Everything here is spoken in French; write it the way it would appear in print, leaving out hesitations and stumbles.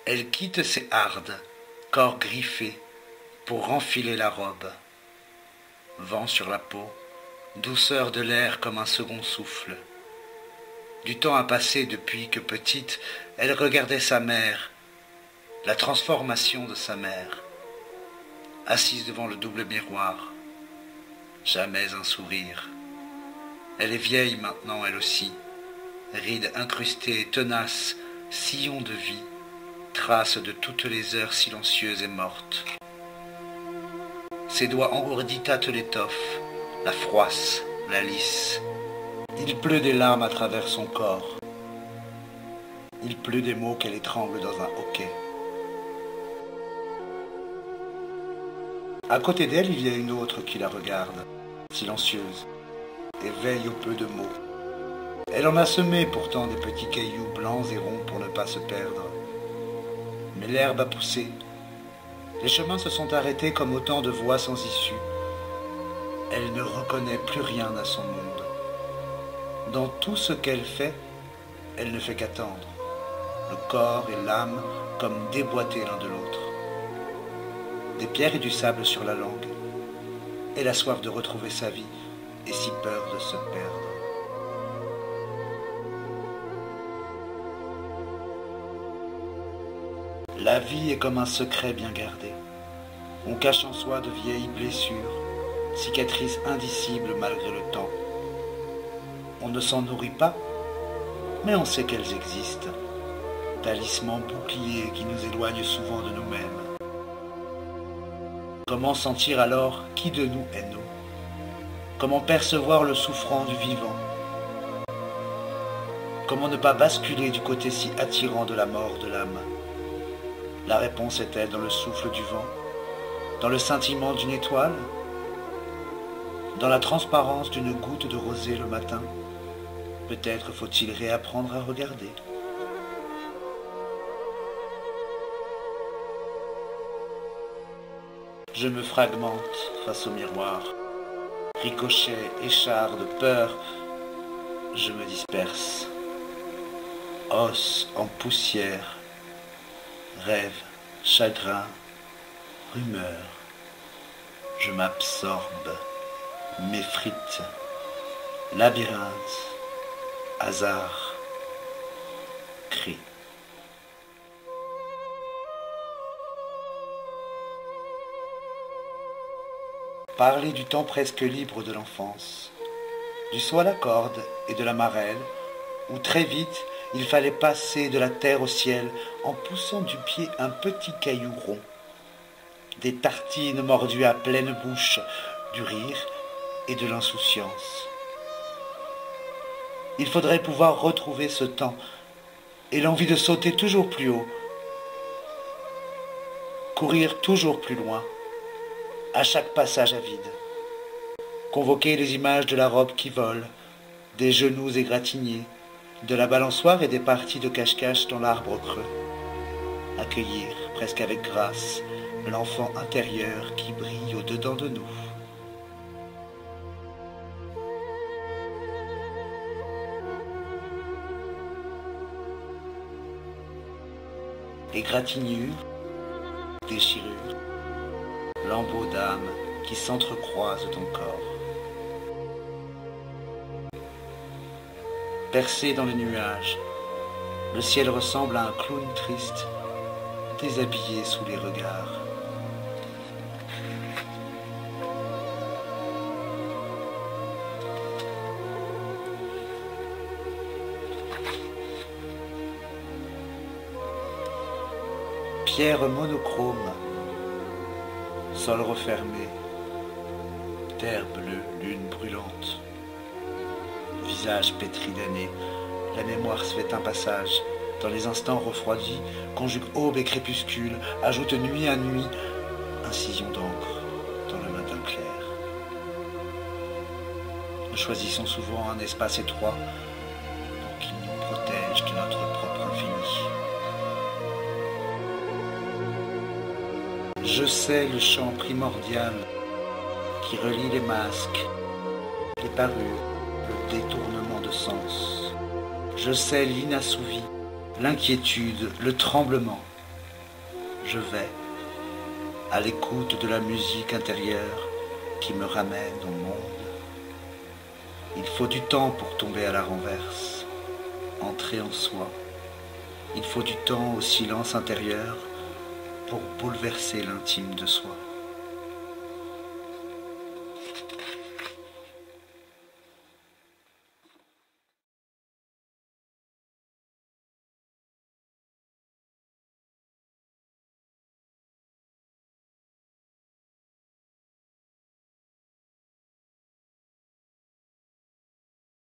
Elle quitte ses hardes, corps griffé, pour renfiler la robe. Vent sur la peau, douceur de l'air comme un second souffle. Du temps a passé depuis que petite, elle regardait sa mère, la transformation de sa mère, assise devant le double miroir. Jamais un sourire. Elle est vieille maintenant, elle aussi, rides incrustées, tenaces, sillon de vie, trace de toutes les heures silencieuses et mortes. Ses doigts engourdis tâtent l'étoffe, la froisse, la lisse. Il pleut des larmes à travers son corps. Il pleut des mots qu'elle étrangle dans un hoquet. À côté d'elle, il y a une autre qui la regarde, silencieuse, et veille au peu de mots. Elle en a semé pourtant des petits cailloux blancs et ronds pour ne pas se perdre. Mais l'herbe a poussé. Les chemins se sont arrêtés comme autant de voies sans issue. Elle ne reconnaît plus rien à son monde. Dans tout ce qu'elle fait, elle ne fait qu'attendre, le corps et l'âme comme déboîtés l'un de l'autre. Des pierres et du sable sur la langue. Elle a soif de retrouver sa vie et si peur de se perdre. La vie est comme un secret bien gardé. On cache en soi de vieilles blessures, cicatrices indicibles malgré le temps. On ne s'en nourrit pas, mais on sait qu'elles existent. Talismans boucliers qui nous éloignent souvent de nous-mêmes. Comment sentir alors qui de nous est nous? Comment percevoir le souffrant du vivant? Comment ne pas basculer du côté si attirant de la mort de l'âme? La réponse est-elle dans le souffle du vent? Dans le scintillement d'une étoile? Dans la transparence d'une goutte de rosée le matin? Peut-être faut-il réapprendre à regarder. Je me fragmente face au miroir. Ricochet, écharde, peur, je me disperse. Os en poussière, rêve, chagrin, rumeur. Je m'absorbe, m'effrite, labyrinthe, hasard, cri. Parler du temps presque libre de l'enfance, du saut à la corde et de la marelle, où très vite il fallait passer de la terre au ciel en poussant du pied un petit caillou rond. Des tartines mordues à pleine bouche, du rire et de l'insouciance. Il faudrait pouvoir retrouver ce temps et l'envie de sauter toujours plus haut, courir toujours plus loin, à chaque passage à vide. Convoquer les images de la robe qui vole, des genoux égratignés, de la balançoire et des parties de cache-cache dans l'arbre creux. Accueillir, presque avec grâce, l'enfant intérieur qui brille au-dedans de nous. Égratignures, déchirures, lambeaux d'âme qui s'entrecroisent ton corps. Percé dans les nuages, le ciel ressemble à un clown triste, déshabillé sous les regards. Pierre monochrome, sol refermé, terre bleue, lune brûlante. Visage pétri d'années, la mémoire se fait un passage. Dans les instants refroidis, conjugue aube et crépuscule, ajoute nuit à nuit, incision d'encre dans le matin clair. Nous choisissons souvent un espace étroit pour qu'il nous protège de notre propre infini. Je sais le chant primordial qui relie les masques, les parures, le détournement de sens. Je sais l'inassouvi, l'inquiétude, le tremblement, je vais, à l'écoute de la musique intérieure qui me ramène au monde. Il faut du temps pour tomber à la renverse, entrer en soi. Il faut du temps au silence intérieur pour bouleverser l'intime de soi.